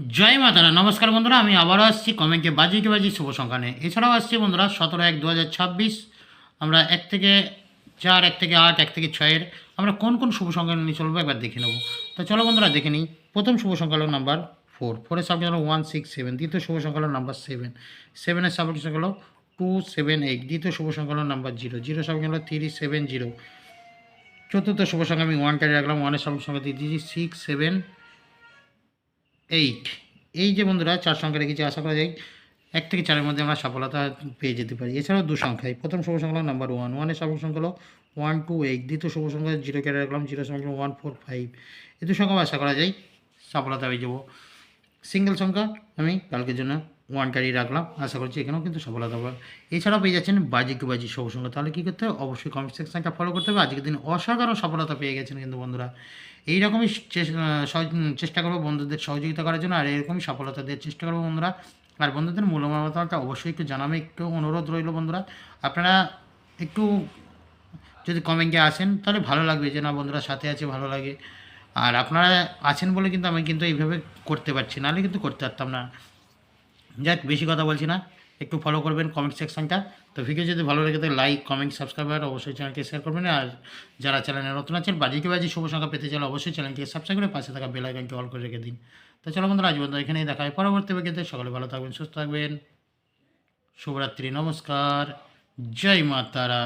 জয় মাতারা। নমস্কার বন্ধুরা, আমি আবারও আসছি কমেন্টে বাজিকে বাজি শুভ সংখ্যা নিয়ে। এছাড়াও আসছি বন্ধুরা 17/1/2026। আমরা 1 থেকে 4, 1 থেকে 8, 1 থেকে 6-এর আমরা কোন কোন শুভ সংখ্যা নিয়ে চলবো একবার দেখে নেব। তো চলো বন্ধুরা দেখে নিই। প্রথম শুভ সংখ্যা হলো নাম্বার 4, 4-এর সাবজেক্ট হলো 167। দ্বিতীয় শুভ সংখ্যা হলো নাম্বার 7, 7-এর সাবজেক্ট সংখ্যা হলো 278। দ্বিতীয় শুভ সংখ্যা হলো নাম্বার 0, 0 সাবজেক্ট হলো 370। চতুর্থ শুভ সংখ্যা আমি 1 কাটে রাখলাম, 1-এর সাবজেক্ট সংখ্যা দিয়ে দিয়েছি 6, 7, 8। এই যে বন্ধুরা 4 সংখ্যা রেখেছি, আশা করা যায় 1 থেকে 4-এর মধ্যে আমরা সফলতা পেয়ে যেতে পারি। এছাড়াও 2 সংখ্যায় প্রথম শুভ সংখ্যা হলো নাম্বার 1, 1-এর সাবজেক্ট সংখ্যা হলো 128। দ্বিতীয় শুভ সংখ্যা 0 কেটে রাখলাম, 0 সংখ্যা 145। এই 2 সংখ্যা আশা করা যায় সফলতা পেয়ে যাবো। সিঙ্গেল সংখ্যা আমি কালকের জন্য 1 কাটিয়ে রাখলাম, আশা করছি এখানেও কিন্তু সফলতা পাবে। এছাড়াও পেয়ে যাচ্ছেন বাজি টু বাজি শুভ সংখ্যা। তাহলে কী করতে হবে? অবশ্যই কমেন্ট সেকশনটা ফলো করতে হবে। আজকের দিন অসাধারণ সফলতা পেয়ে গেছেন কিন্তু বন্ধুরা। এইরকমই চেষ্টা করবো বন্ধুদের সহযোগিতা করার জন্য, আর এরকমই সফলতা দেওয়ার চেষ্টা করবো বন্ধুরা। আর বন্ধুদের মূল্যবান মতামতটা অবশ্যই একটু জানাবে, একটু অনুরোধ রইল বন্ধুরা। আপনারা একটু যদি কমেন্টে আসেন তাহলে ভালো লাগবে, যে না বন্ধুরা সাথে আছে, ভালো লাগে। আর আপনারা আছেন বলে কিন্তু আমি কিন্তু এইভাবে করতে পারছি, নাহলে কিন্তু করতে পারতাম না। যাক, বেশি কথা বলছি না, একটু ফলো করবেন কমেন্ট সেকশনটা। তো ভিডিও যদি ভালো লাগে তাহলে লাইক, কমেন্ট, সাবস্ক্রাইব আর অবশ্যই চ্যানেলটি শেয়ার করবেন। আর যারা চ্যানেলে নতুন আছেন, বাজিকে বাজি শুভ সংখ্যা পেতে চাইলে অবশ্যই চ্যানেলটিকে সাবস্ক্রাইব করে পাশে থাকা বেল আইকনটি অল করে রেখে দিন। তো চলো বন্ধুরা, আজ বন্ধু এখানেই দেখা হয় পরবর্তী ভিডিওতে। সকলে ভালো থাকবেন, সুস্থ থাকবেন। শুভরাত্রি, নমস্কার, জয় মা তারা।